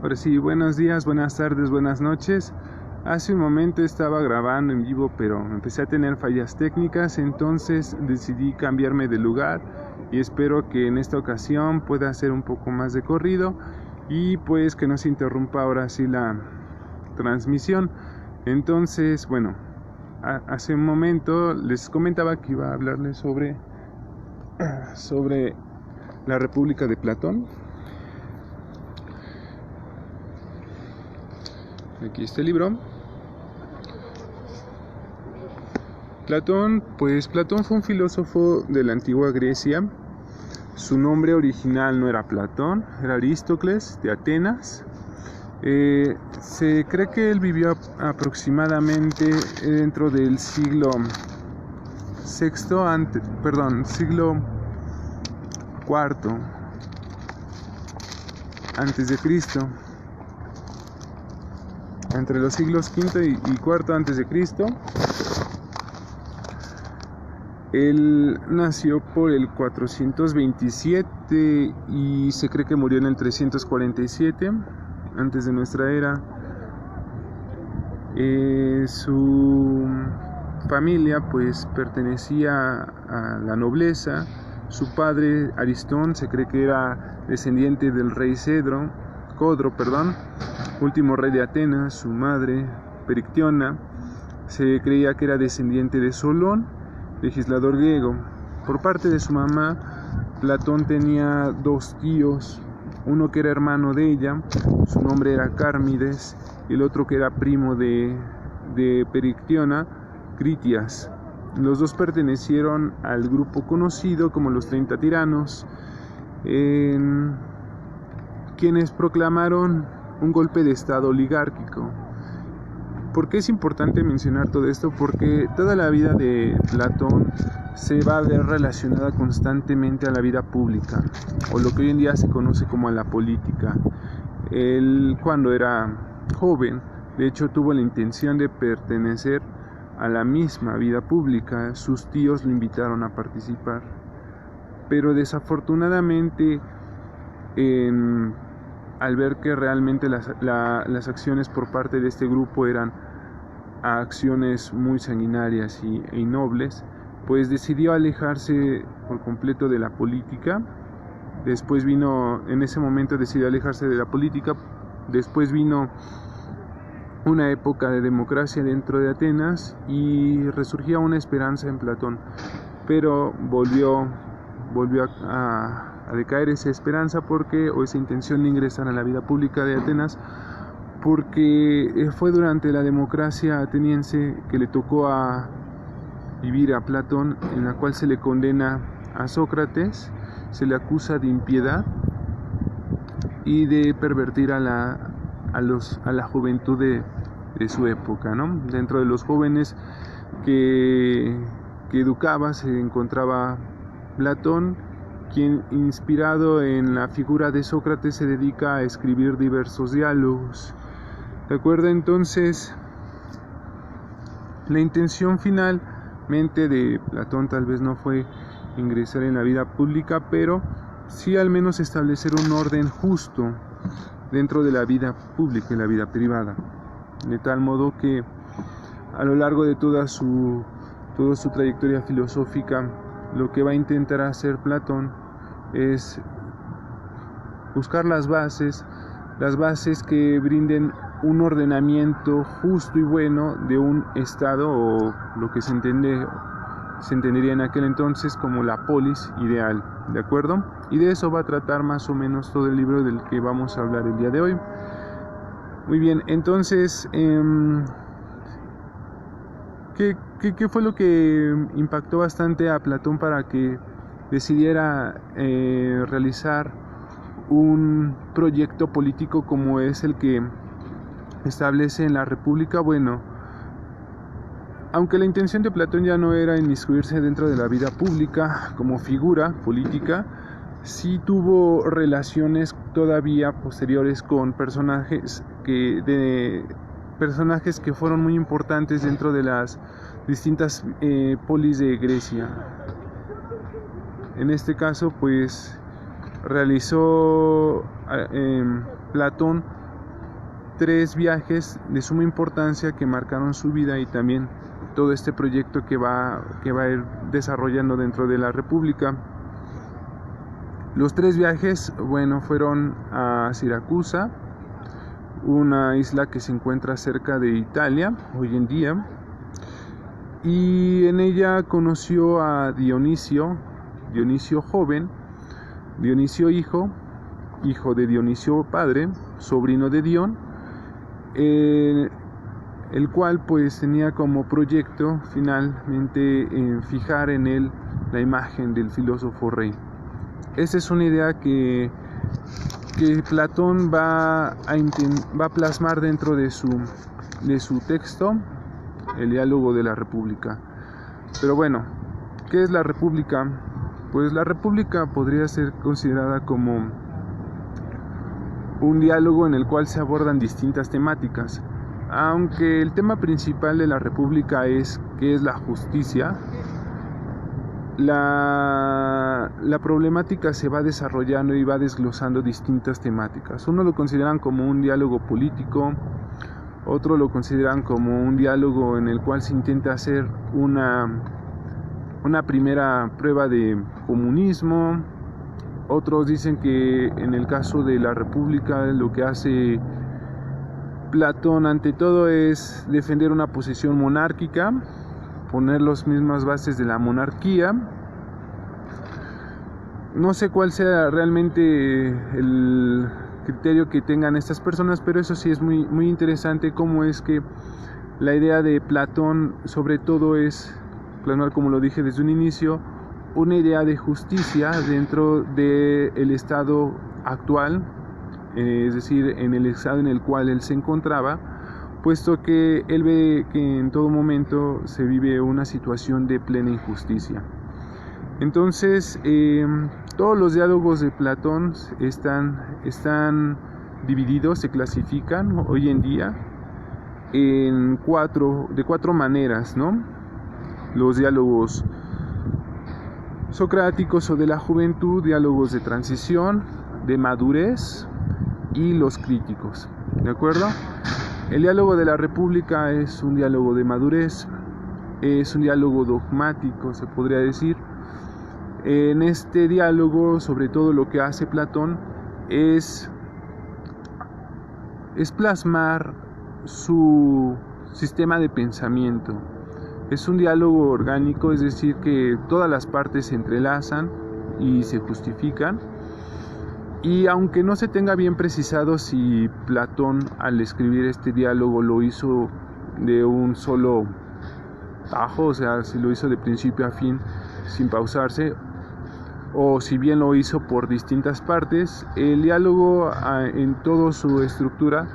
Ahora sí, buenos días, buenas tardes, buenas noches. Hace un momento estaba grabando en vivo, pero empecé a tener fallas técnicas, entonces decidí cambiarme de lugar y espero que en esta ocasión pueda hacer un poco más de corrido y pues que no se interrumpa ahora sí la transmisión. Entonces, bueno, hace un momento les comentaba que iba a hablarles sobre la República de Platón. Aquí está el libro. Platón fue un filósofo de la antigua Grecia. Su nombre original no era Platón, era Aristócles de Atenas. Se cree que él vivió aproximadamente dentro del siglo IV antes de Cristo. Entre los siglos V y IV antes de Cristo. Él nació por el 427 y se cree que murió en el 347 antes de nuestra era. Su familia pues pertenecía a la nobleza. Su padre Aristón se cree que era descendiente del rey Codro, último rey de Atenas. Su madre Perictiona se creía que era descendiente de Solón, legislador griego. Por parte de su mamá, Platón tenía dos tíos, uno que era hermano de ella, su nombre era Cármides, y el otro que era primo de Perictiona, Critias. Los dos pertenecieron al grupo conocido como los 30 tiranos, quienes proclamaron un golpe de estado oligárquico. ¿Por qué es importante mencionar todo esto? Porque toda la vida de Platón se va a ver relacionada constantemente a la vida pública, o lo que hoy en día se conoce como a la política. Él, cuando era joven, de hecho tuvo la intención de pertenecer a la misma vida pública. Sus tíos lo invitaron a participar, pero desafortunadamente al ver que realmente las acciones por parte de este grupo eran acciones muy sanguinarias e innobles, pues decidió alejarse por completo de la política. En ese momento decidió alejarse de la política. Después vino una época de democracia dentro de Atenas y resurgía una esperanza en Platón, pero volvió a decaer esa esperanza o esa intención de ingresar a la vida pública de Atenas, porque fue durante la democracia ateniense que le tocó a vivir a Platón, en la cual se le condena a Sócrates, se le acusa de impiedad y de pervertir a la juventud de su época, ¿no? Dentro de los jóvenes que educaba se encontraba Platón, quien, inspirado en la figura de Sócrates, se dedica a escribir diversos diálogos. ¿De acuerdo? Entonces, la intención finalmente de Platón tal vez no fue ingresar en la vida pública, pero sí al menos establecer un orden justo dentro de la vida pública y la vida privada, de tal modo que a lo largo de toda su trayectoria filosófica, lo que va a intentar hacer Platón es buscar las bases que brinden un ordenamiento justo y bueno de un estado, o lo que se entendería en aquel entonces como la polis ideal, ¿de acuerdo? Y de eso va a tratar más o menos todo el libro del que vamos a hablar el día de hoy. Muy bien, entonces, ¿qué fue lo que impactó bastante a Platón para que decidiera realizar un proyecto político como es el que establece en la República? Bueno, aunque la intención de Platón ya no era inmiscuirse dentro de la vida pública como figura política, sí tuvo relaciones todavía posteriores con personajes que fueron muy importantes dentro de las distintas polis de Grecia. En este caso, pues realizó Platón 3 viajes de suma importancia que marcaron su vida y también todo este proyecto que va a ir desarrollando dentro de la República. Los 3 viajes, bueno, fueron a Siracusa, una isla que se encuentra cerca de Italia hoy en día, y en ella conoció a Dionisio joven, Dionisio hijo de Dionisio padre, sobrino de Dion, el cual pues tenía como proyecto finalmente fijar en él la imagen del filósofo rey. Esa es una idea que Platón va a plasmar dentro de su texto, el diálogo de la República. Pero bueno, ¿qué es la República? Pues la República podría ser considerada como un diálogo en el cual se abordan distintas temáticas, aunque el tema principal de la República es qué es la justicia. La problemática se va desarrollando y va desglosando distintas temáticas. Uno lo consideran como un diálogo político, otro lo consideran como un diálogo en el cual se intenta hacer una primera prueba de comunismo. Otros dicen que en el caso de la República lo que hace Platón ante todo es defender una posición monárquica, poner las mismas bases de la monarquía. No sé cuál sea realmente el criterio que tengan estas personas, pero eso sí es muy, muy interesante cómo es que la idea de Platón sobre todo es plasmar, como lo dije desde un inicio, una idea de justicia dentro del estado actual, es decir, en el estado en el cual él se encontraba, puesto que él ve que en todo momento se vive una situación de plena injusticia. Entonces, todos los diálogos de Platón están divididos, se clasifican hoy en día de cuatro maneras, ¿no? Los diálogos socráticos o de la juventud, diálogos de transición, de madurez y los críticos, ¿de acuerdo? El diálogo de la República es un diálogo de madurez, es un diálogo dogmático, se podría decir. En este diálogo, sobre todo lo que hace Platón es plasmar su sistema de pensamiento. Es un diálogo orgánico, es decir, que todas las partes se entrelazan y se justifican. Y aunque no se tenga bien precisado si Platón al escribir este diálogo lo hizo de un solo tajo, o sea, si lo hizo de principio a fin sin pausarse, o si bien lo hizo por distintas partes, el diálogo en toda su estructura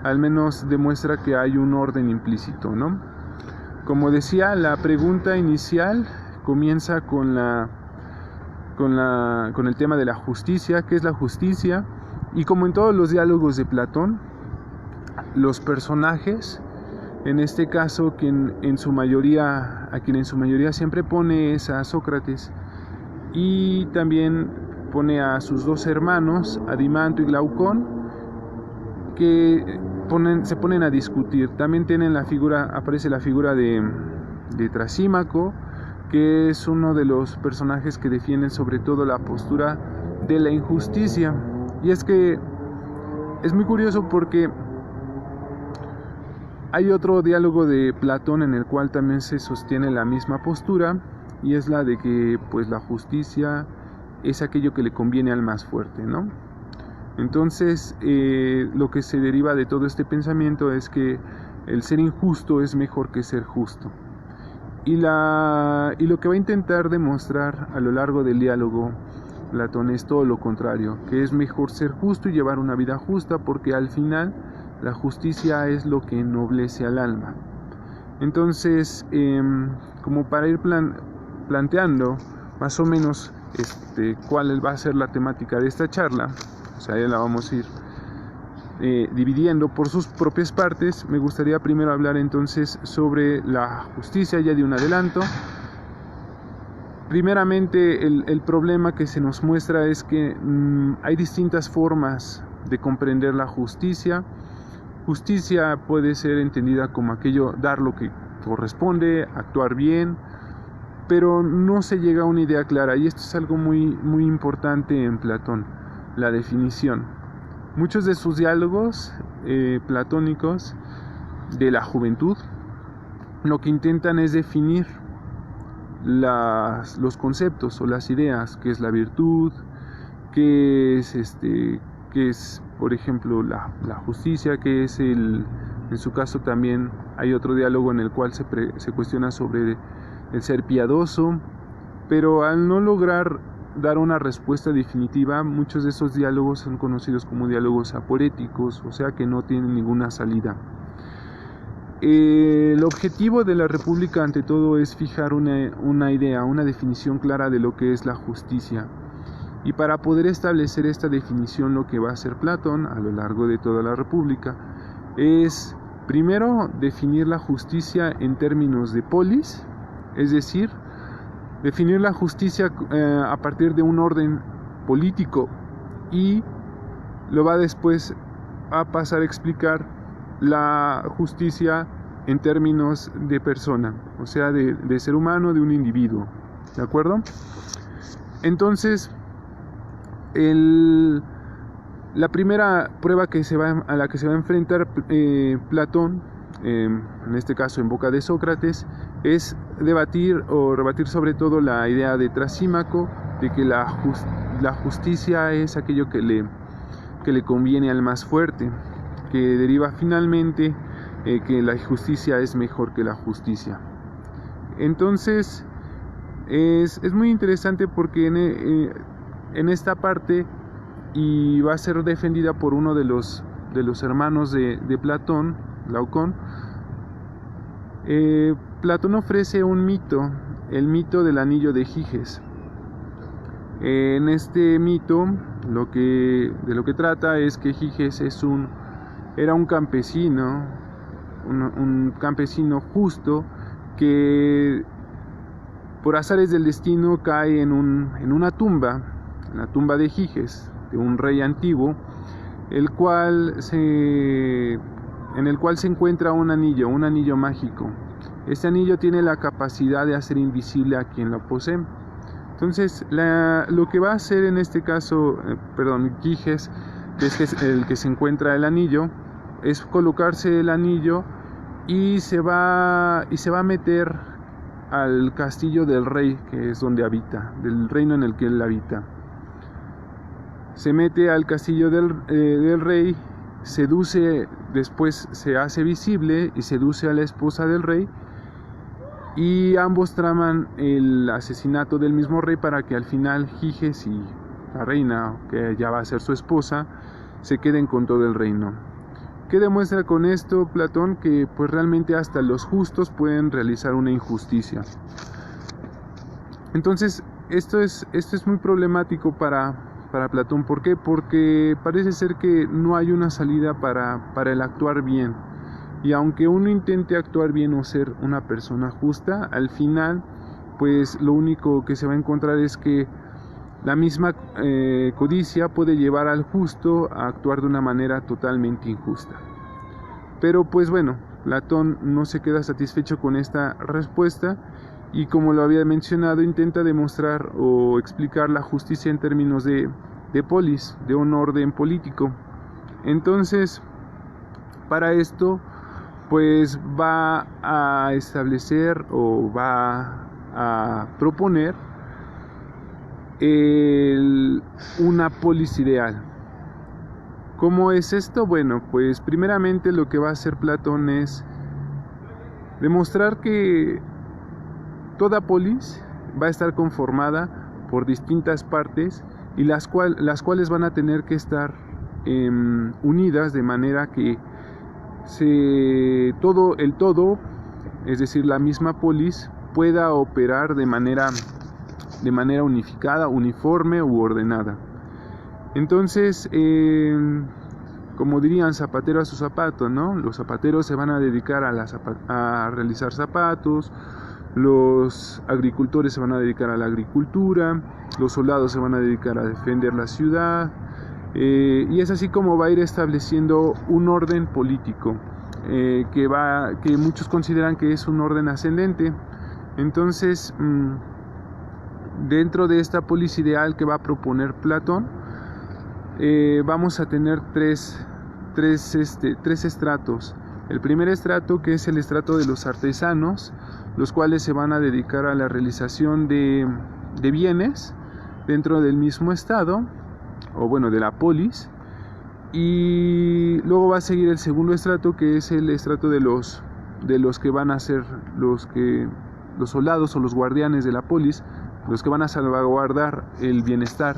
al menos demuestra que hay un orden implícito, ¿no? Como decía, la pregunta inicial comienza con el tema de la justicia. ¿Qué es la justicia? Y como en todos los diálogos de Platón, los personajes, en este caso a quien en su mayoría siempre pone es a Sócrates, y también pone a sus 2 hermanos, Adimanto y Glaucón, que se ponen a discutir. También aparece la figura de Trasímaco, que es uno de los personajes que defienden sobre todo la postura de la injusticia. Y es que es muy curioso porque hay otro diálogo de Platón en el cual también se sostiene la misma postura, y es la de que pues la justicia es aquello que le conviene al más fuerte, ¿no? Entonces, lo que se deriva de todo este pensamiento es que el ser injusto es mejor que ser justo. Y lo que va a intentar demostrar a lo largo del diálogo Platón es todo lo contrario, que es mejor ser justo y llevar una vida justa, porque al final la justicia es lo que ennoblece al alma. Entonces, como para ir planteando más o menos cuál va a ser la temática de esta charla, o sea, ya la vamos a ir dividiendo por sus propias partes. Me gustaría primero hablar entonces sobre la justicia, ya de un adelanto. Primeramente, el problema que se nos muestra es que hay distintas formas de comprender la justicia. Justicia puede ser entendida como aquello, dar lo que corresponde, actuar bien, pero no se llega a una idea clara, y esto es algo muy, muy importante en Platón, la definición. Muchos de sus diálogos platónicos de la juventud lo que intentan es definir los conceptos o las ideas, qué es la virtud, qué es por ejemplo la justicia, qué es en su caso también hay otro diálogo en el cual se cuestiona sobre el ser piadoso, pero al no lograr dar una respuesta definitiva, muchos de esos diálogos son conocidos como diálogos aporéticos, o sea que no tienen ninguna salida. El objetivo de la República ante todo es fijar una idea, una definición clara de lo que es la justicia. Y para poder establecer esta definición, lo que va a hacer Platón a lo largo de toda la República es primero definir la justicia en términos de polis, es decir, definir la justicia a partir de un orden político, y lo va después a pasar a explicar la justicia en términos de persona, o sea, de ser humano, de un individuo, ¿de acuerdo? Entonces, la primera prueba a la que se va a enfrentar Platón, en este caso en boca de Sócrates, es debatir o rebatir sobre todo la idea de Trasímaco, de que la justicia es aquello que le conviene al más fuerte, que deriva finalmente que la justicia es mejor que la justicia. Entonces es muy interesante porque en esta parte, y va a ser defendida por uno de los hermanos de Platón, Glaucón, Platón ofrece un mito, el mito del anillo de Giges. En este mito de lo que trata es que Giges era un campesino, un campesino justo, que por azares del destino cae en una tumba, en la tumba de Giges, de un rey antiguo, en el cual se encuentra un anillo mágico. Este anillo tiene la capacidad de hacer invisible a quien lo posee. Entonces, lo que va a hacer en este caso, Giges, que es el que se encuentra el anillo, es colocarse el anillo y se va a meter al castillo del rey, que es donde habita, del reino en el que él habita. Se mete al castillo del rey, seduce, después se hace visible y seduce a la esposa del rey, y ambos traman el asesinato del mismo rey para que al final Giges y la reina, que ya va a ser su esposa, se queden con todo el reino. ¿Qué demuestra con esto Platón? Que pues realmente hasta los justos pueden realizar una injusticia. Entonces esto es muy problemático para Platón. ¿Por qué? Porque parece ser que no hay una salida para el actuar bien. Y aunque uno intente actuar bien o ser una persona justa, al final pues lo único que se va a encontrar es que la misma codicia puede llevar al justo a actuar de una manera totalmente injusta. Pero pues bueno, Platón no se queda satisfecho con esta respuesta, y como lo había mencionado, intenta demostrar o explicar la justicia en términos de polis, de un orden político. Entonces, para esto pues va a establecer o va a proponer una polis ideal. ¿Cómo es esto? Bueno, pues primeramente lo que va a hacer Platón es demostrar que toda polis va a estar conformada por distintas partes, y las cuales van a tener que estar unidas de manera que el todo, es decir, la misma polis, pueda operar de manera unificada, uniforme u ordenada. Entonces, como dirían, zapatero a su zapato, ¿no? Los zapateros se van a dedicar a realizar zapatos, los agricultores se van a dedicar a la agricultura, los soldados se van a dedicar a defender la ciudad, y es así como va a ir estableciendo un orden político que muchos consideran que es un orden ascendente. Entonces, dentro de esta polis ideal que va a proponer Platón, vamos a tener tres estratos. El primer estrato, que es el estrato de los artesanos, los cuales se van a dedicar a la realización de bienes dentro del mismo estado, o bueno, de la polis. Y luego va a seguir el segundo estrato, que es el estrato de los que van a ser los soldados o los guardianes de la polis, los que van a salvaguardar el bienestar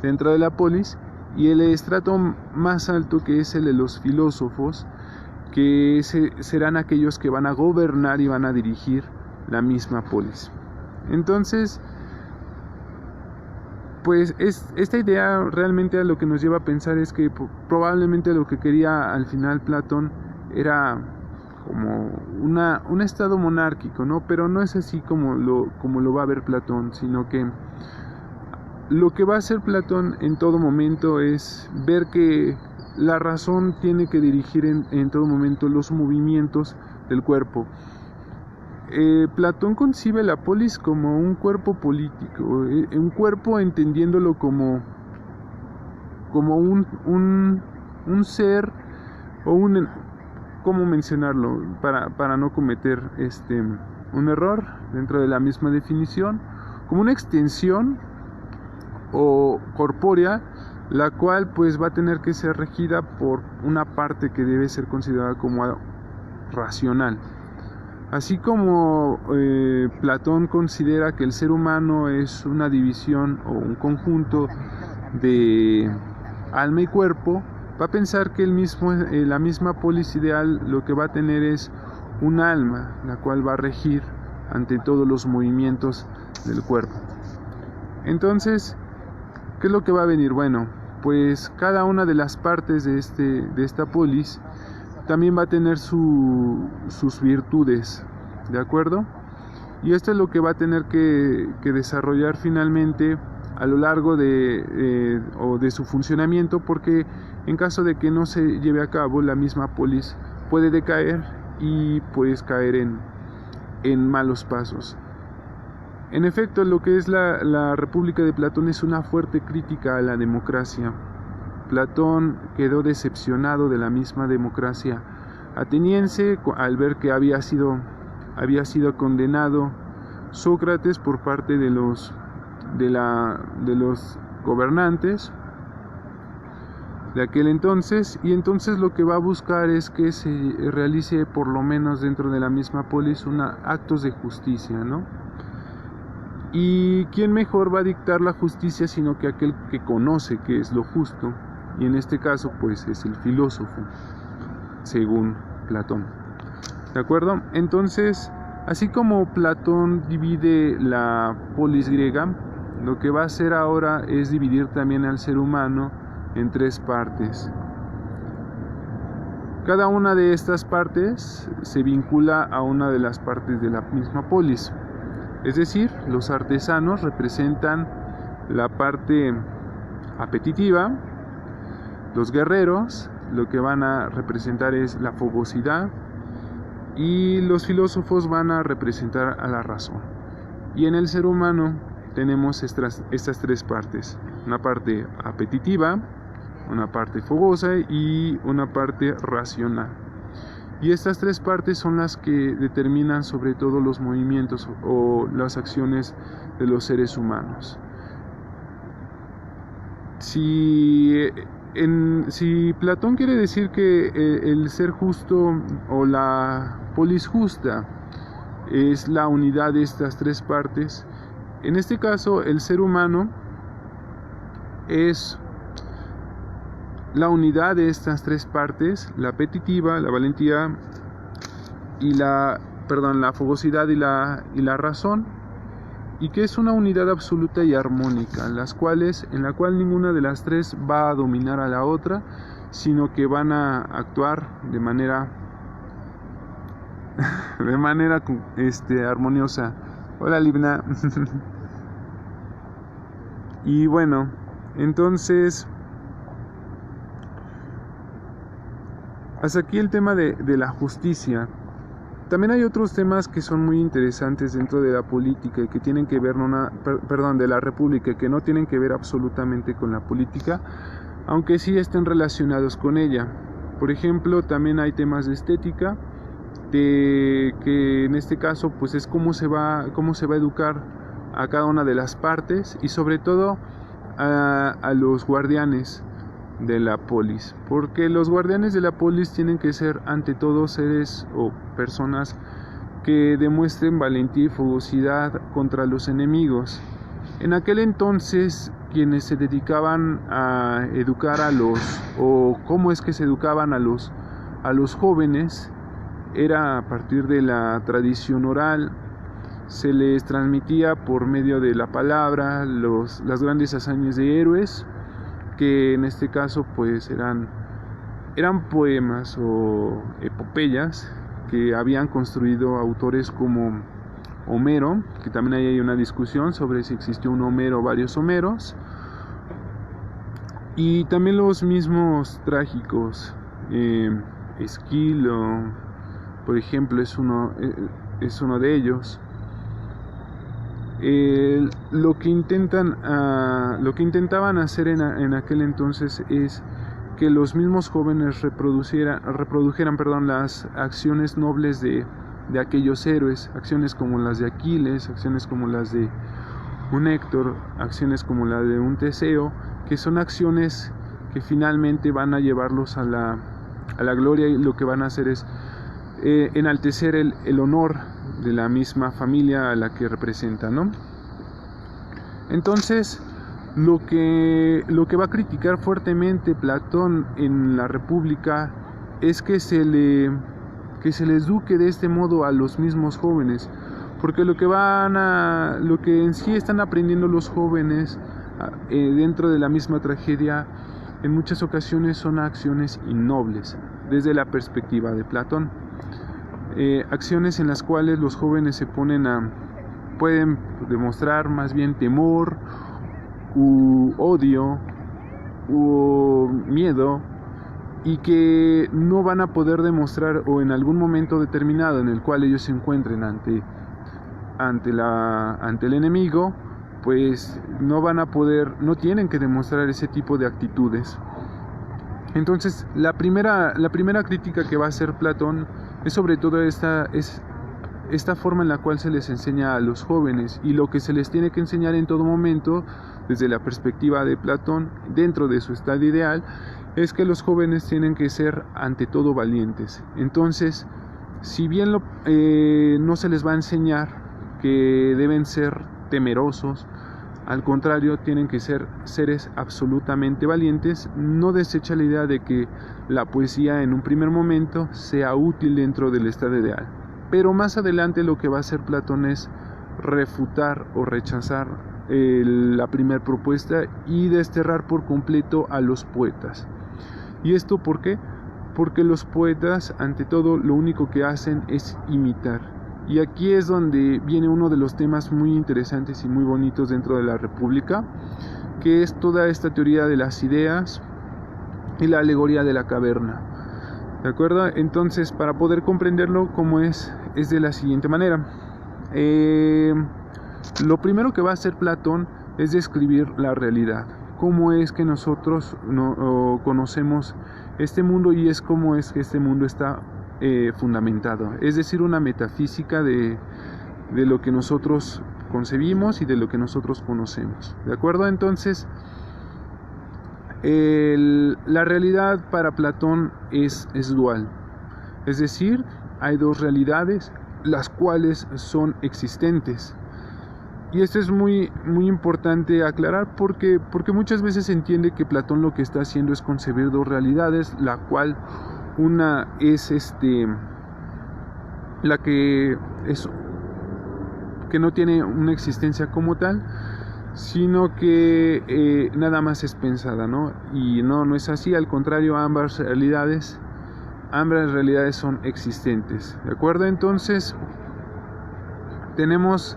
dentro de la polis. Y el estrato más alto, que es el de los filósofos, que serán aquellos que van a gobernar y van a dirigir la misma polis. Entonces, pues esta idea realmente a lo que nos lleva a pensar es que probablemente lo que quería al final Platón era como un estado monárquico, ¿no? Pero no es así como lo va a ver Platón, sino que lo que va a hacer Platón en todo momento es ver que la razón tiene que dirigir en todo momento los movimientos del cuerpo. Platón concibe la polis como un cuerpo político, un cuerpo entendiéndolo como un ser, o ¿cómo mencionarlo? Para no cometer un error dentro de la misma definición, como una extensión o corpórea, la cual pues va a tener que ser regida por una parte que debe ser considerada como racional. Así como Platón considera que el ser humano es una división o un conjunto de alma y cuerpo, va a pensar que la misma polis ideal lo que va a tener es un alma, la cual va a regir ante todos los movimientos del cuerpo. Entonces, ¿qué es lo que va a venir? Bueno, pues cada una de las partes de esta polis también va a tener sus virtudes, ¿de acuerdo? Y esto es lo que va a tener que desarrollar finalmente a lo largo de su funcionamiento, porque en caso de que no se lleve a cabo, la misma polis puede decaer y pues caer en malos pasos. En efecto, lo que es la República de Platón es una fuerte crítica a la democracia. Platón quedó decepcionado de la misma democracia ateniense al ver que había sido condenado Sócrates por parte de los gobernantes de aquel entonces, y entonces lo que va a buscar es que se realice por lo menos dentro de la misma polis actos de justicia, ¿no? Y quién mejor va a dictar la justicia sino que aquel que conoce qué es lo justo, y en este caso pues es el filósofo, según Platón. ¿De acuerdo? Entonces, así como Platón divide la polis griega, lo que va a hacer ahora es dividir también al ser humano en tres partes. Cada una de estas partes se vincula a una de las partes de la misma polis. Es decir, los artesanos representan la parte apetitiva, los guerreros lo que van a representar es la fogosidad, y los filósofos van a representar a la razón. Y en el ser humano tenemos estas tres partes: una parte apetitiva, una parte fogosa y una parte racional. Y estas tres partes son las que determinan sobre todo los movimientos o las acciones de los seres humanos. Si Platón quiere decir que el ser justo o la polis justa es la unidad de estas tres partes, en este caso el ser humano es la unidad de estas tres partes: la apetitiva, la valentía y la fogosidad y la razón, y que es una unidad absoluta y armónica, en la cual ninguna de las tres va a dominar a la otra, sino que van a actuar de manera armoniosa. Hola, Libna. Y bueno, entonces Hasta aquí el tema de la justicia. También hay otros temas que son muy interesantes dentro de la política y que tienen que ver, de la república, que no tienen que ver absolutamente con la política, aunque sí estén relacionados con ella. Por ejemplo, también hay temas de estética, que en este caso pues es cómo se va a educar a cada una de las partes y sobre todo a los guardianes de la polis, porque los guardianes de la polis tienen que ser ante todo seres o personas que demuestren valentía y fogosidad contra los enemigos. En aquel entonces, quienes se dedicaban a educar o cómo es que se educaban a los jóvenes, era a partir de la tradición oral. Se les transmitía por medio de la palabra las grandes hazañas de héroes, que en este caso pues eran poemas o epopeyas que habían construido autores como Homero, que también ahí hay una discusión sobre si existió un Homero o varios Homeros, y también los mismos trágicos. Esquilo, por ejemplo, es uno de ellos. Lo que intentaban hacer en aquel entonces es que los mismos jóvenes reprodujeran las acciones nobles de aquellos héroes, acciones como las de Aquiles, acciones como las de un Héctor, acciones como la de un Teseo, que son acciones que finalmente van a llevarlos a la gloria, y lo que van a hacer es enaltecer el honor de la misma familia a la que representa, ¿no? Entonces, lo que va a criticar fuertemente Platón en la República es que se les eduque de este modo a los mismos jóvenes, porque lo que en sí están aprendiendo los jóvenes dentro de la misma tragedia, en muchas ocasiones son acciones innobles desde la perspectiva de Platón. Acciones en las cuales los jóvenes pueden demostrar más bien temor, odio, miedo, y que no van a poder demostrar, o en algún momento determinado en el cual ellos se encuentren ante el enemigo, pues no tienen que demostrar ese tipo de actitudes. Entonces, la primera crítica que va a hacer Platón es sobre todo esta forma en la cual se les enseña a los jóvenes, y lo que se les tiene que enseñar en todo momento, desde la perspectiva de Platón, dentro de su estado ideal, es que los jóvenes tienen que ser ante todo valientes. Entonces, si bien no se les va a enseñar que deben ser temerosos, al contrario, tienen que ser seres absolutamente valientes. No desecha la idea de que la poesía en un primer momento sea útil dentro del estado ideal, pero más adelante lo que va a hacer Platón es refutar o rechazar la primera propuesta y desterrar por completo a los poetas. ¿Y esto por qué? Porque los poetas, ante todo, lo único que hacen es imitar. Y aquí es donde viene uno de los temas muy interesantes y muy bonitos dentro de la República, que es toda esta teoría de las ideas y la alegoría de la caverna. ¿De acuerdo? Entonces, para poder comprenderlo como es de la siguiente manera. Lo primero que va a hacer Platón es describir la realidad. Cómo es que nosotros conocemos este mundo, y es cómo es que este mundo está fundamentado, es decir, una metafísica de lo que nosotros concebimos y de lo que nosotros conocemos. ¿De acuerdo? Entonces, la realidad para Platón es dual, es decir, hay dos realidades las cuales son existentes. Y esto es muy, muy importante aclarar, porque muchas veces se entiende que Platón lo que está haciendo es concebir dos realidades, la cual una es la que no tiene una existencia como tal, sino que nada más es pensada, ¿no? Y no es así, al contrario, ambas realidades son existentes. ¿De acuerdo? Entonces, tenemos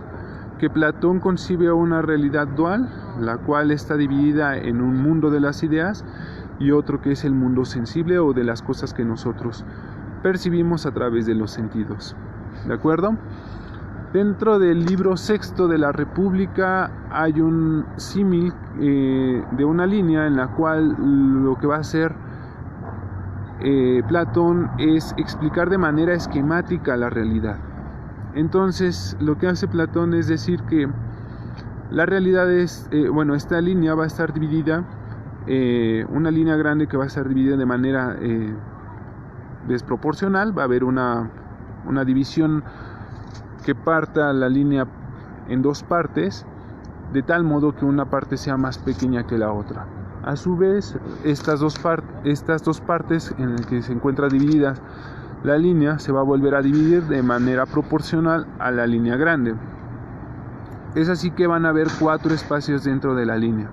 que Platón concibe una realidad dual, la cual está dividida en un mundo de las ideas y otro que es el mundo sensible o de las cosas que nosotros percibimos a través de los sentidos. ¿De acuerdo? Dentro del libro sexto de la República hay un símil de una línea en la cual lo que va a hacer Platón es explicar de manera esquemática la realidad. Entonces lo que hace Platón es decir que la realidad es, esta línea va a estar dividida, una línea grande que va a estar dividida de manera desproporcional, va a haber una división que parta la línea en dos partes, de tal modo que una parte sea más pequeña que la otra. A su vez, estas dos partes en las que se encuentra dividida la línea se va a volver a dividir de manera proporcional a la línea grande. Es así que van a haber 4 espacios dentro de la línea.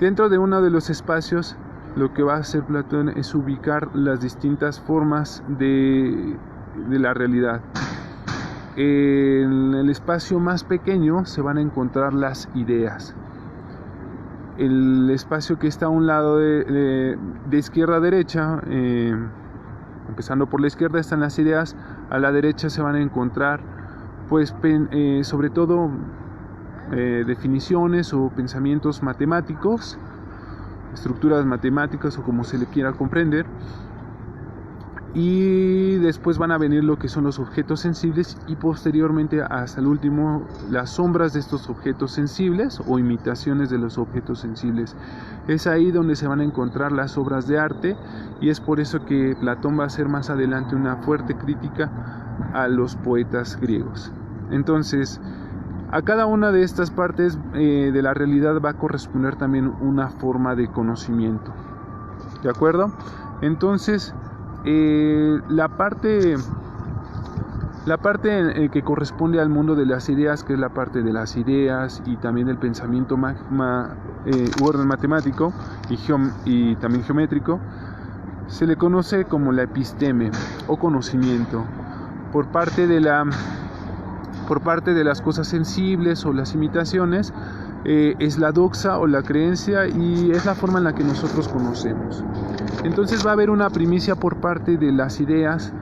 Dentro de uno de los espacios, lo que va a hacer Platón es ubicar las distintas formas de la realidad. En el espacio más pequeño se van a encontrar las ideas. El espacio que está a un lado de izquierda a derecha, empezando por la izquierda están las ideas, a la derecha se van a encontrar pues sobre todo definiciones o pensamientos matemáticos, estructuras matemáticas o como se le quiera comprender, y después van a venir lo que son los objetos sensibles y posteriormente hasta el último las sombras de estos objetos sensibles o imitaciones de los objetos sensibles. Es ahí donde se van a encontrar las obras de arte, y es por eso que Platón va a hacer más adelante una fuerte crítica a los poetas griegos. Entonces, a cada una de estas partes de la realidad va a corresponder también una forma de conocimiento. ¿De acuerdo? Entonces, la parte que corresponde al mundo de las ideas, que es la parte de las ideas y también del pensamiento orden matemático y también geométrico, se le conoce como la episteme o conocimiento. Por parte de las cosas sensibles o las imitaciones, es la doxa o la creencia, y es la forma en la que nosotros conocemos. Entonces va a haber una primicia por parte de las ideas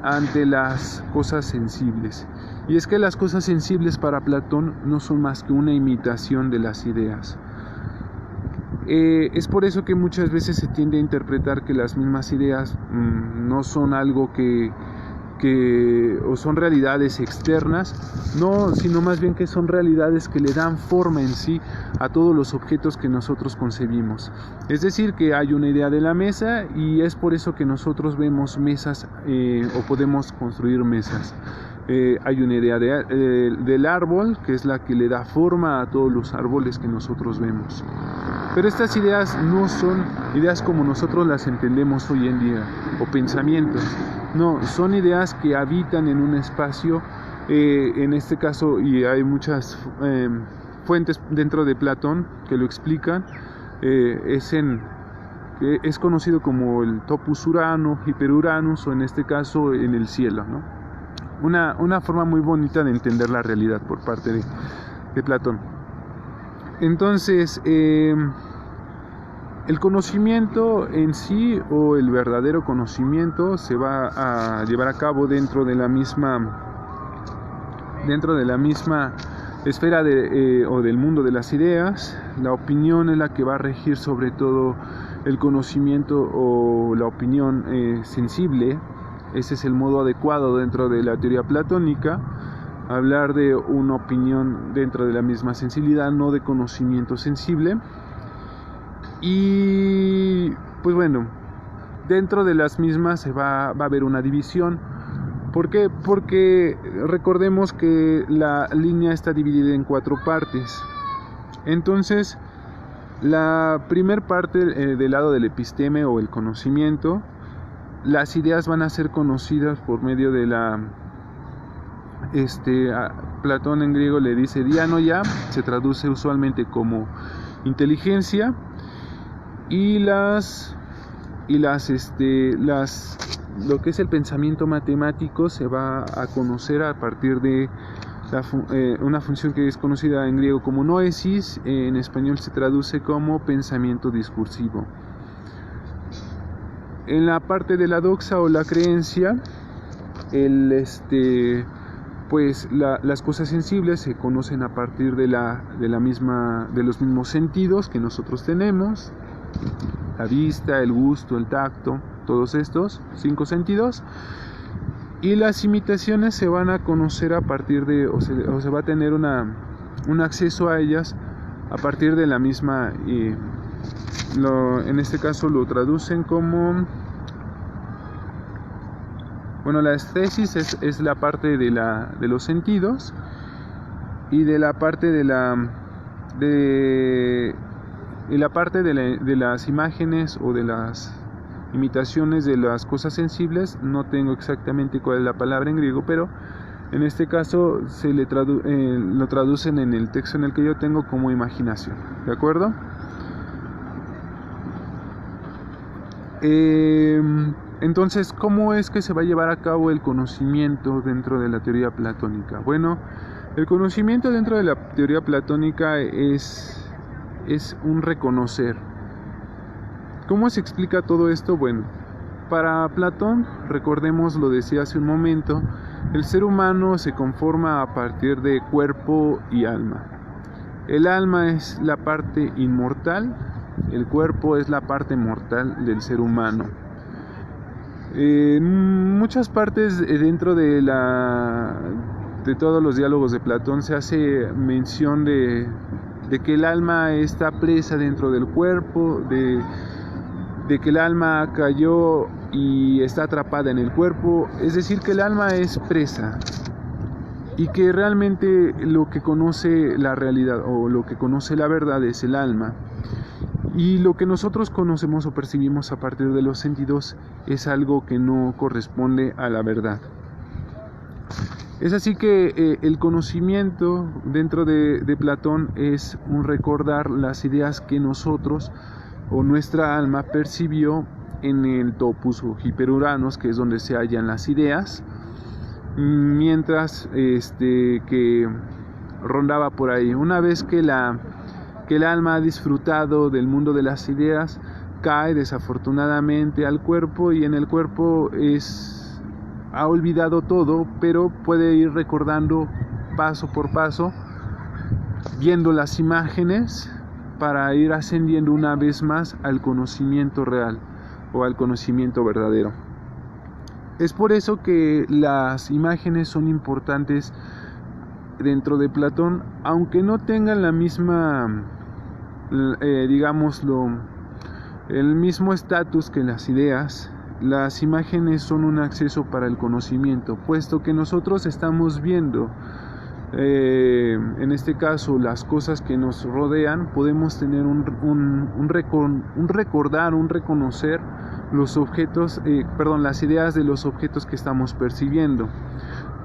ante las cosas sensibles, y es que las cosas sensibles para Platón no son más que una imitación de las ideas. Es por eso que muchas veces se tiende a interpretar que las mismas ideas no son algo o son realidades externas, no, sino más bien que son realidades que le dan forma en sí a todos los objetos que nosotros concebimos. Es decir, que hay una idea de la mesa, y es por eso que nosotros vemos mesas o podemos construir mesas. Hay una idea del árbol, que es la que le da forma a todos los árboles que nosotros vemos. Pero estas ideas no son ideas como nosotros las entendemos hoy en día, o pensamientos. No, son ideas que habitan en un espacio, en este caso, y hay muchas fuentes dentro de Platón que lo explican, es conocido como el topus urano, hiperuranus, o en este caso en el cielo, ¿no? Una forma muy bonita de entender la realidad por parte de Platón. Entonces, el conocimiento en sí, o el verdadero conocimiento, se va a llevar a cabo dentro de la misma esfera o del mundo de las ideas. La opinión es la que va a regir sobre todo el conocimiento o la opinión sensible. Ese es el modo adecuado dentro de la teoría platónica, hablar de una opinión dentro de la misma sensibilidad, no de conocimiento sensible. Y pues bueno, dentro de las mismas va a haber una división. ¿Por qué? Porque recordemos que la línea está dividida en 4 partes. Entonces, la primer parte del lado del episteme o el conocimiento, las ideas van a ser conocidas por medio de Platón en griego le dice dianoia, se traduce usualmente como inteligencia, y lo que es el pensamiento matemático se va a conocer a partir de una función que es conocida en griego como noesis, en español se traduce como pensamiento discursivo. en la parte de la doxa o la creencia, las cosas sensibles se conocen a partir de los mismos sentidos que nosotros tenemos: la vista, el gusto, el tacto, todos estos 5 sentidos. Y las imitaciones se van a conocer a partir de, o se va a tener un acceso a ellas a partir de la misma, en este caso lo traducen como, bueno, la estesis es la parte de los sentidos, y de la parte de las imágenes o de las imitaciones de las cosas sensibles, no tengo exactamente cuál es la palabra en griego, pero en este caso lo traducen en el texto en el que yo tengo como imaginación, ¿de acuerdo? Entonces, ¿cómo es que se va a llevar a cabo el conocimiento dentro de la teoría platónica? Bueno, el conocimiento dentro de la teoría platónica es un reconocer. ¿Cómo se explica todo esto? Bueno, para Platón, recordemos, lo decía hace un momento, el ser humano se conforma a partir de cuerpo y alma. El alma es la parte inmortal, el cuerpo es la parte mortal del ser humano. En muchas partes dentro de todos los diálogos de Platón se hace mención de que el alma está presa dentro del cuerpo, de que el alma cayó y está atrapada en el cuerpo, es decir, que el alma es presa, y que realmente lo que conoce la realidad o lo que conoce la verdad es el alma, y lo que nosotros conocemos o percibimos a partir de los sentidos es algo que no corresponde a la verdad. Es así que el conocimiento dentro de Platón es un recordar las ideas que nosotros o nuestra alma percibió en el topos o hiperuranos, que es donde se hallan las ideas, mientras que rondaba por ahí. Una vez que el alma ha disfrutado del mundo de las ideas, cae desafortunadamente al cuerpo, y en el cuerpo ha olvidado todo, pero puede ir recordando paso por paso, viendo las imágenes, para ir ascendiendo una vez más al conocimiento real o al conocimiento verdadero. Es por eso que las imágenes son importantes dentro de Platón, aunque no tengan la misma, digámoslo, el mismo estatus que las ideas. Las imágenes son un acceso para el conocimiento, puesto que nosotros estamos viendo, en este caso, las cosas que nos rodean. Podemos tener un reconocer los objetos, las ideas de los objetos que estamos percibiendo.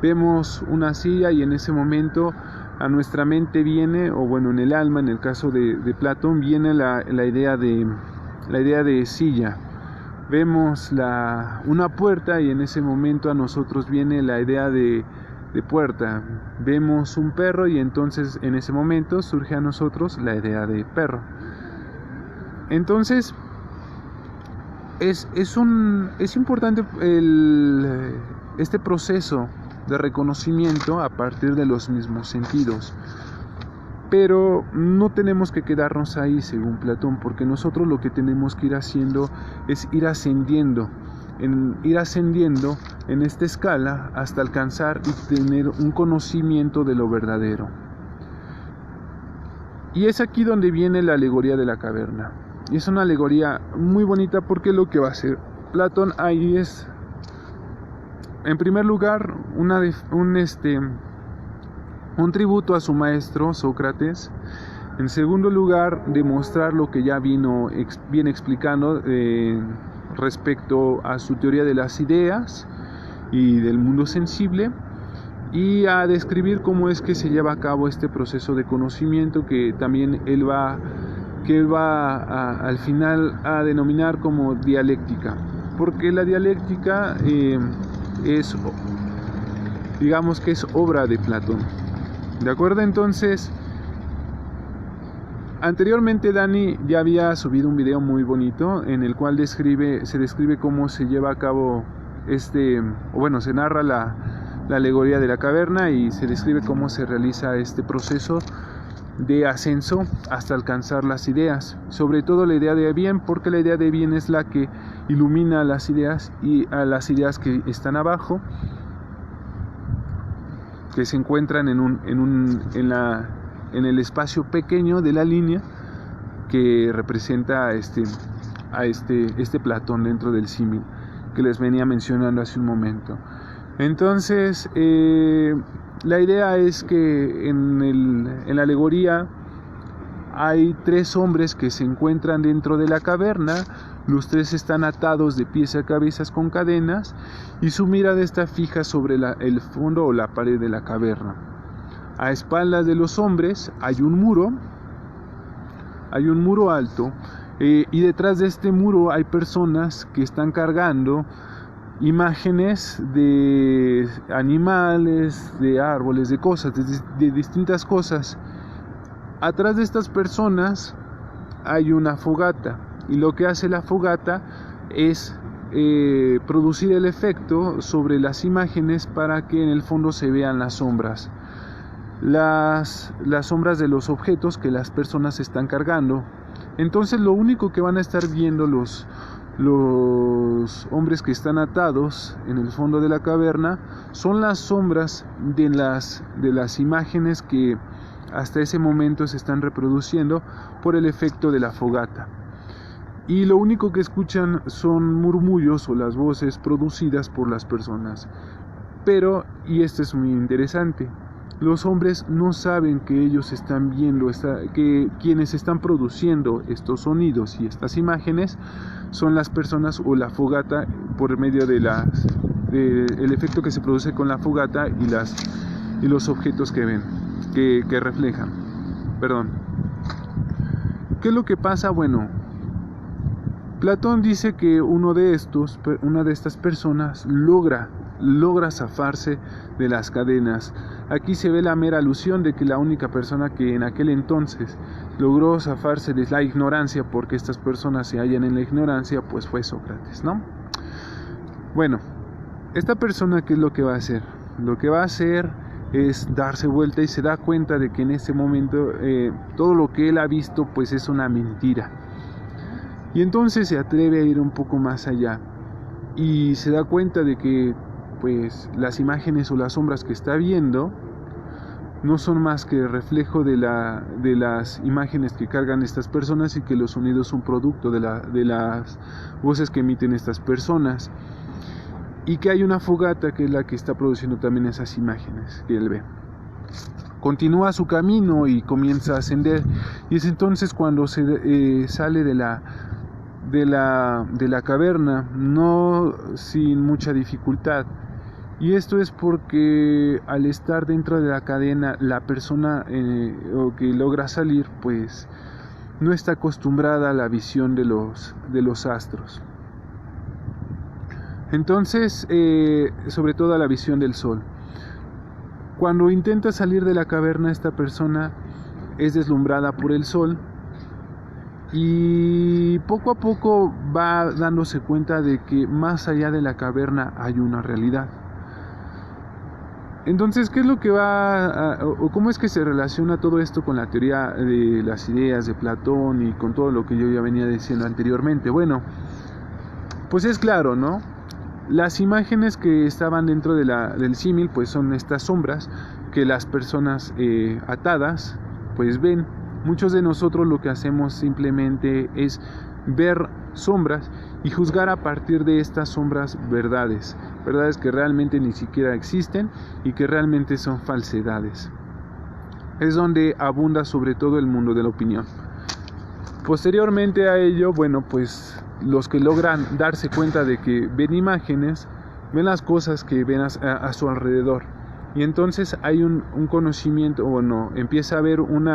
Vemos una silla y en ese momento a nuestra mente viene, o bueno, en el alma, en el caso de Platón, viene la idea de silla. Vemos una puerta y en ese momento a nosotros viene la idea de puerta. Vemos un perro y entonces en ese momento surge a nosotros la idea de perro. Entonces es importante este proceso de reconocimiento a partir de los mismos sentidos, pero no tenemos que quedarnos ahí, según Platón, porque nosotros lo que tenemos que ir haciendo es ir ascendiendo en esta escala hasta alcanzar y tener un conocimiento de lo verdadero. Y es aquí donde viene la alegoría de la caverna. Y es una alegoría muy bonita, porque lo que va a hacer Platón ahí es, en primer lugar, un tributo a su maestro Sócrates. En segundo lugar, demostrar lo que ya viene explicando respecto a su teoría de las ideas y del mundo sensible, y a describir cómo es que se lleva a cabo este proceso de conocimiento, que también él va al final a denominar como dialéctica, porque la dialéctica digamos que es obra de Platón. ¿De acuerdo? Entonces, Anteriormente Dani ya había subido un video muy bonito en el cual se describe cómo se lleva a cabo se narra la alegoría de la caverna y se describe cómo se realiza este proceso de ascenso hasta alcanzar las ideas, sobre todo la idea de bien, porque la idea de bien es la que ilumina las ideas y a las ideas que están abajo, que se encuentran en el espacio pequeño de la línea que representa a este Platón dentro del símil que les venía mencionando hace un momento. Entonces, la idea es que en la alegoría hay 3 hombres que se encuentran dentro de la caverna. Los 3 están atados de pies a cabezas con cadenas y su mirada está fija sobre el fondo o la pared de la caverna. A espaldas de los hombres hay un muro alto, y detrás de este muro hay personas que están cargando imágenes de animales, de árboles, de cosas, de distintas cosas. Atrás de estas personas hay una fogata, y lo que hace la fogata es producir el efecto sobre las imágenes para que en el fondo se vean las sombras. Las sombras de los objetos que las personas están cargando. Entonces lo único que van a estar viendo los hombres que están atados en el fondo de la caverna son las sombras de las imágenes que hasta ese momento se están reproduciendo por el efecto de la fogata. Y lo único que escuchan son murmullos o las voces producidas por las personas. Pero, y esto es muy interesante, los hombres no saben que ellos están viendo, que quienes están produciendo estos sonidos y estas imágenes son las personas o la fogata, por medio de el efecto que se produce con la fogata y los objetos que ven, que reflejan. Perdón. ¿Qué es lo que pasa? Bueno, Platón dice que una de estas personas logra zafarse de las cadenas. Aquí se ve la mera alusión de que la única persona que en aquel entonces logró zafarse de la ignorancia, porque estas personas se hallan en la ignorancia, pues fue Sócrates, ¿no? Bueno, esta persona, ¿qué es lo que va a hacer? Lo que va a hacer es darse vuelta y se da cuenta de que en ese momento todo lo que él ha visto pues es una mentira. Y entonces se atreve a ir un poco más allá y se da cuenta de que pues las imágenes o las sombras que está viendo no son más que reflejo de las imágenes que cargan estas personas, y que los sonidos son producto de las voces que emiten estas personas, y que hay una fogata que es la que está produciendo también esas imágenes que él ve. Continúa su camino y comienza a ascender, y es entonces cuando se sale de la caverna, no sin mucha dificultad. Y esto es porque al estar dentro de la cadena, la persona que logra salir pues no está acostumbrada a la visión de los astros. Entonces, sobre todo a la visión del sol. Cuando intenta salir de la caverna, esta persona es deslumbrada por el sol y poco a poco va dándose cuenta de que más allá de la caverna hay una realidad. Entonces, ¿qué es lo que o cómo es que se relaciona todo esto con la teoría de las ideas de Platón y con todo lo que yo ya venía diciendo anteriormente? Bueno, pues es claro, ¿no? Las imágenes que estaban dentro del símil pues son estas sombras que las personas atadas pues ven. Muchos de nosotros lo que hacemos simplemente es ver sombras y juzgar a partir de estas sombras verdades que realmente ni siquiera existen y que realmente son falsedades. Es donde abunda sobre todo el mundo de la opinión. Posteriormente a ello, bueno, pues los que logran darse cuenta de que ven imágenes, ven las cosas que ven a su alrededor, y entonces hay un conocimiento, bueno, empieza a haber un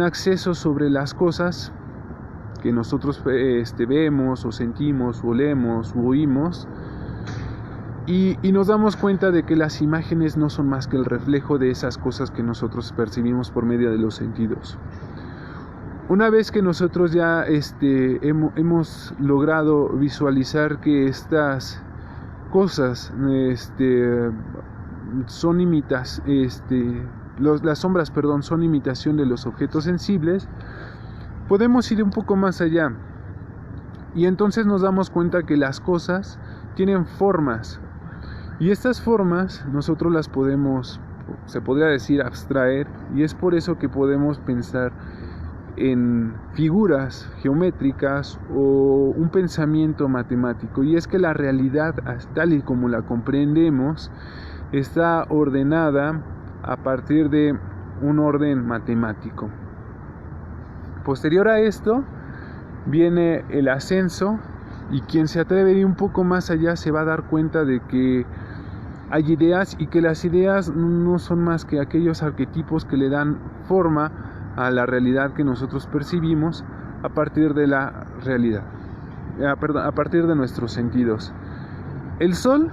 acceso sobre las cosas que nosotros vemos o sentimos o leemos o oímos, y nos damos cuenta de que las imágenes no son más que el reflejo de esas cosas que nosotros percibimos por medio de los sentidos. Una vez que nosotros ya hemos logrado visualizar que estas cosas son las sombras, son imitación de los objetos sensibles, podemos ir un poco más allá y entonces nos damos cuenta que las cosas tienen formas, y estas formas nosotros las podemos, se podría decir, abstraer, y es por eso que podemos pensar en figuras geométricas o un pensamiento matemático. Y es que la realidad, tal y como la comprendemos, está ordenada a partir de un orden matemático. Posterior a esto viene el ascenso, y quien se atreve a ir un poco más allá se va a dar cuenta de que hay ideas, y que las ideas no son más que aquellos arquetipos que le dan forma a la realidad que nosotros percibimos a partir de la realidad, a partir de nuestros sentidos. El sol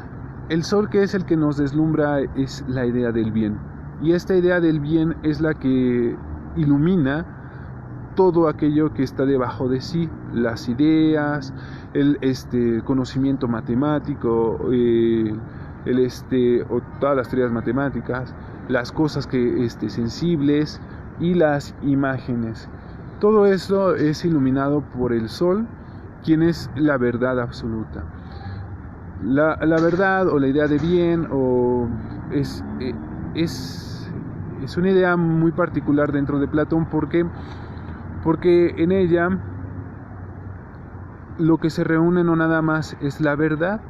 que es el que nos deslumbra, es la idea del bien, y esta idea del bien es la que ilumina todo aquello que está debajo de sí, las ideas, el conocimiento matemático, o todas las teorías matemáticas, las cosas que sensibles y las imágenes. Todo eso es iluminado por el sol, quien es la verdad absoluta. La verdad, o la idea de bien, es una idea muy particular dentro de Platón, porque en ella lo que se reúne no nada más es la verdad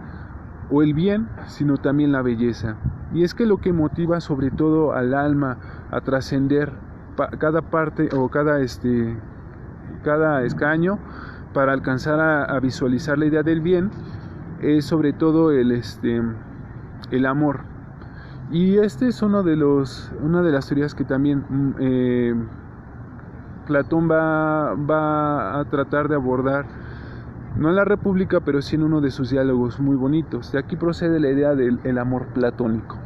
o el bien, sino también la belleza. Y es que lo que motiva sobre todo al alma a trascender cada parte o cada escaño para alcanzar a visualizar la idea del bien, es sobre todo el amor. Y es una de las teorías que también Platón va a tratar de abordar, no en la República, pero sí en uno de sus diálogos muy bonitos. De aquí procede la idea del amor platónico.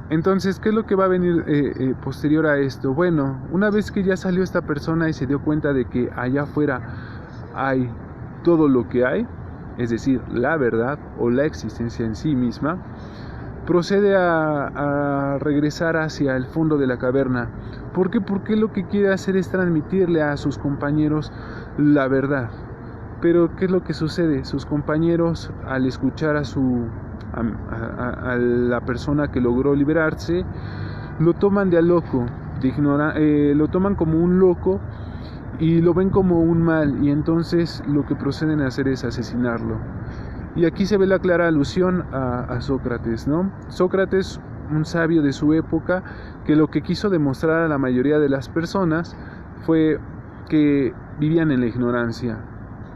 Entonces, ¿qué es lo que va a venir posterior a esto? Bueno, una vez que ya salió esta persona y se dio cuenta de que allá afuera hay todo lo que hay, es decir, la verdad o la existencia en sí misma, procede a regresar hacia el fondo de la caverna. ¿Por qué? Porque lo que quiere hacer es transmitirle a sus compañeros la verdad. Pero ¿qué es lo que sucede? Sus compañeros, al escuchar a la persona que logró liberarse, lo toman de a loco, lo toman como un loco y lo ven como un mal, y entonces lo que proceden a hacer es asesinarlo. Y aquí se ve la clara alusión a Sócrates, ¿no? Sócrates, un sabio de su época, que lo que quiso demostrar a la mayoría de las personas fue que vivían en la ignorancia,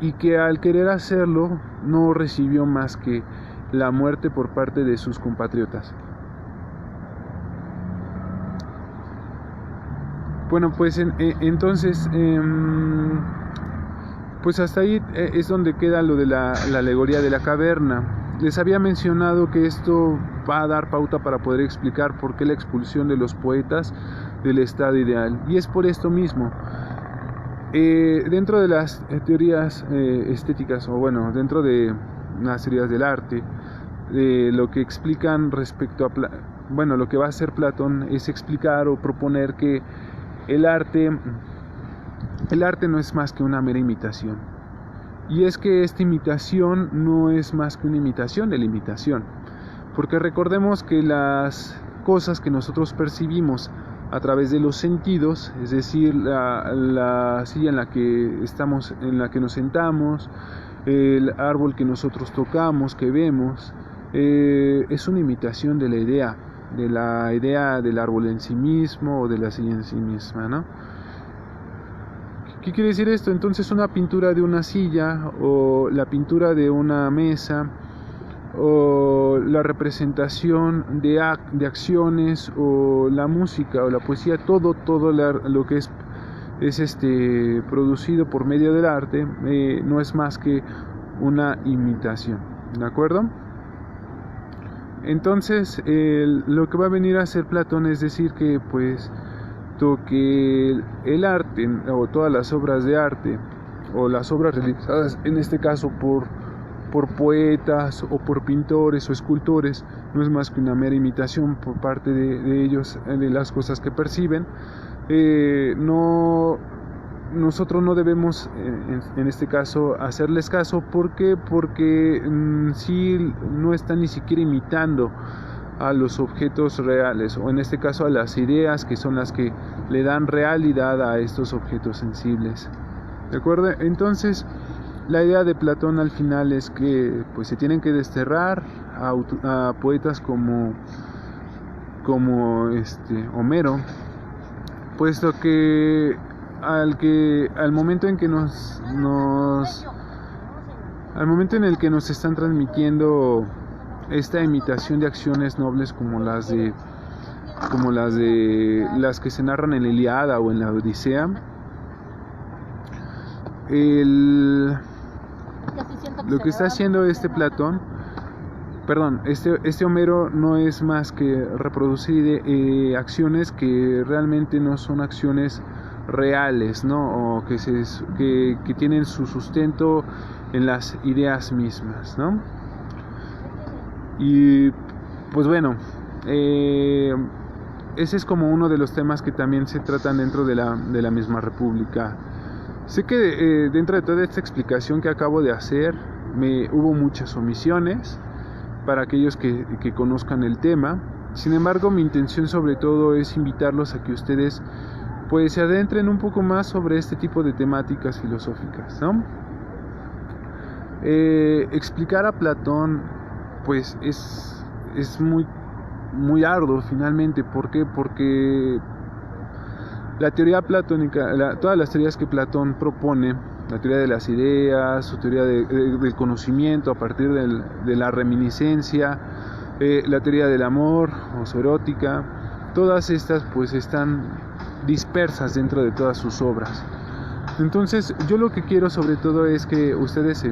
y que al querer hacerlo no recibió más que la muerte por parte de sus compatriotas. Bueno, pues entonces, pues hasta ahí es donde queda lo de la alegoría de la caverna. Les había mencionado que esto va a dar pauta para poder explicar por qué la expulsión de los poetas del estado ideal, y es por esto mismo. Dentro de las teorías estéticas, o bueno, dentro de las teorías del arte, lo que explican respecto a lo que va a hacer Platón es explicar o proponer que el arte no es más que una mera imitación, y es que esta imitación no es más que una imitación de la imitación, porque recordemos que las cosas que nosotros percibimos a través de los sentidos, es decir, la silla en la que estamos, en la que nos sentamos, el árbol que nosotros tocamos, que vemos, es una imitación de la idea del árbol en sí mismo, o de la silla en sí misma, ¿no? ¿Qué quiere decir esto? Entonces, una pintura de una silla, o la pintura de una mesa, o la representación de acciones, o la música o la poesía, todo lo que es producido por medio del arte, no es más que una imitación. ¿de acuerdo? Entonces, lo que va a venir a hacer Platón es decir que pues que el arte o todas las obras de arte o las obras realizadas en este caso por poetas o por pintores o escultores no es más que una mera imitación por parte de ellos de las cosas que perciben. Nosotros no debemos en este caso hacerles caso. ¿Por qué? Porque si no están ni siquiera imitando a los objetos reales, o en este caso a las ideas que son las que le dan realidad a estos objetos sensibles. ¿De acuerdo? Entonces, la idea de Platón al final es que pues se tienen que desterrar a poetas como Homero, puesto que al momento en que al momento en el que nos están transmitiendo esta imitación de acciones nobles como las que se narran en la Ilíada o en la Odisea, lo que está haciendo este Homero no es más que reproducir acciones que realmente no son acciones reales, ¿no? O que tienen su sustento en las ideas mismas, ¿no? Y pues bueno, ese es como uno de los temas que también se tratan dentro de la misma República. Sé que dentro de toda esta explicación que acabo de hacer hubo muchas omisiones para aquellos que conozcan el tema. Sin embargo, mi intención sobre todo es invitarlos a que ustedes pues se adentren un poco más sobre este tipo de temáticas filosóficas, ¿no? Explicar a Platón pues es muy arduo finalmente. ¿Por qué? Porque la teoría platónica, todas las teorías que Platón propone, la teoría de las ideas, su teoría del conocimiento a partir de la reminiscencia, la teoría del amor o su erótica, todas estas pues están dispersas dentro de todas sus obras. Entonces yo lo que quiero sobre todo es que ustedes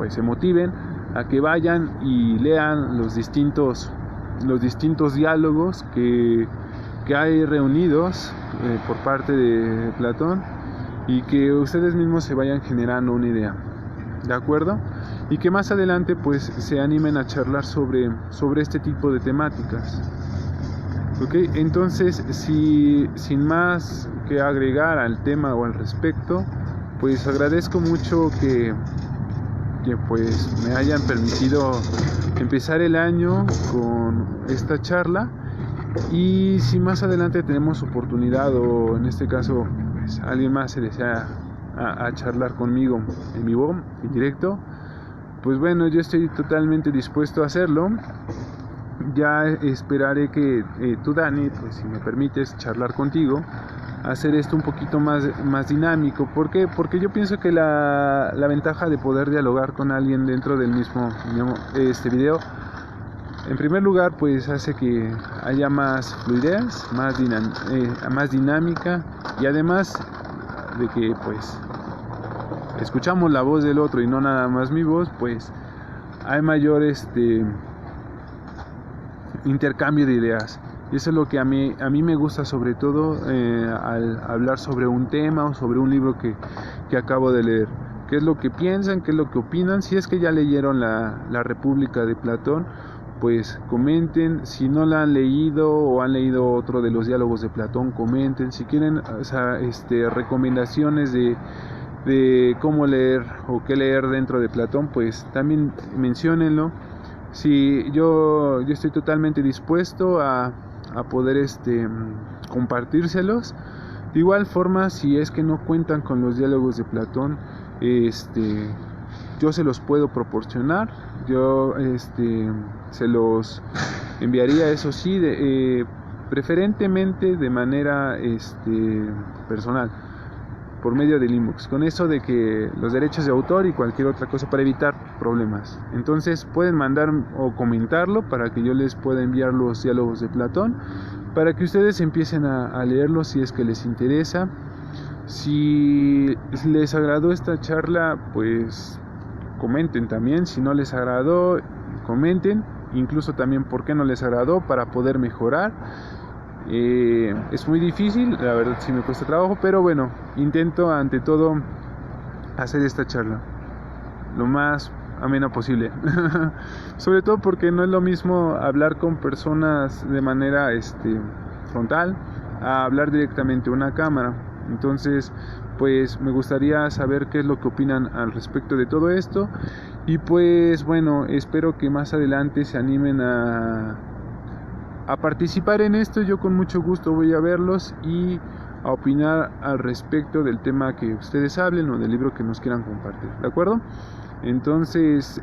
se motiven a que vayan y lean los distintos diálogos que hay reunidos por parte de Platón, y que ustedes mismos se vayan generando una idea, ¿de acuerdo? Y que más adelante pues se animen a charlar sobre este tipo de temáticas. ¿Ok? Entonces, sin más que agregar al tema o al respecto, pues agradezco mucho que pues me hayan permitido empezar el año con esta charla. Y si más adelante tenemos oportunidad, o en este caso pues alguien más se desea a charlar conmigo en vivo, en directo, pues bueno, yo estoy totalmente dispuesto a hacerlo. Ya esperaré que tú, Dani, pues si me permites charlar contigo, hacer esto un poquito más dinámico. ¿Por qué? Porque yo pienso que la ventaja de poder dialogar con alguien dentro del mismo video, en primer lugar, pues hace que haya más fluidez, más dinámica, y además de que pues escuchamos la voz del otro y no nada más mi voz, pues hay mayor intercambio de ideas. Y eso es lo que a mí me gusta, sobre todo al hablar sobre un tema o sobre un libro que acabo de leer. ¿Qué es lo que piensan? ¿Qué es lo que opinan? Si es que ya leyeron la República de Platón, pues comenten. Si no la han leído o han leído otro de los diálogos de Platón, comenten. Si quieren recomendaciones de cómo leer o qué leer dentro de Platón, pues también menciónenlo. Sí, yo estoy totalmente dispuesto a poder compartírselos. De igual forma, si es que no cuentan con los diálogos de Platón, yo se los puedo proporcionar. Yo se los enviaría, eso sí, preferentemente de manera personal, por medio del inbox, con eso de que los derechos de autor y cualquier otra cosa, para evitar problemas. Entonces pueden mandar o comentarlo para que yo les pueda enviar los diálogos de Platón, para que ustedes empiecen a leerlos si es que les interesa. Si les agradó esta charla, pues comenten también si no les agradó, comenten incluso también por qué no les agradó para poder mejorar. Es muy difícil, la verdad sí me cuesta trabajo, pero bueno, intento ante todo hacer esta charla lo más amena posible. Sobre todo porque no es lo mismo hablar con personas de manera frontal a hablar directamente a una cámara. Entonces pues me gustaría saber qué es lo que opinan al respecto de todo esto, y pues bueno, espero que más adelante se animen a participar en esto. Yo con mucho gusto voy a verlos y a opinar al respecto del tema que ustedes hablen o del libro que nos quieran compartir, ¿de acuerdo? Entonces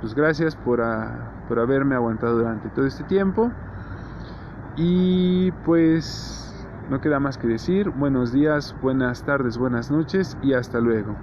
pues gracias por haberme aguantado durante todo este tiempo, y pues no queda más que decir buenos días, buenas tardes, buenas noches y hasta luego.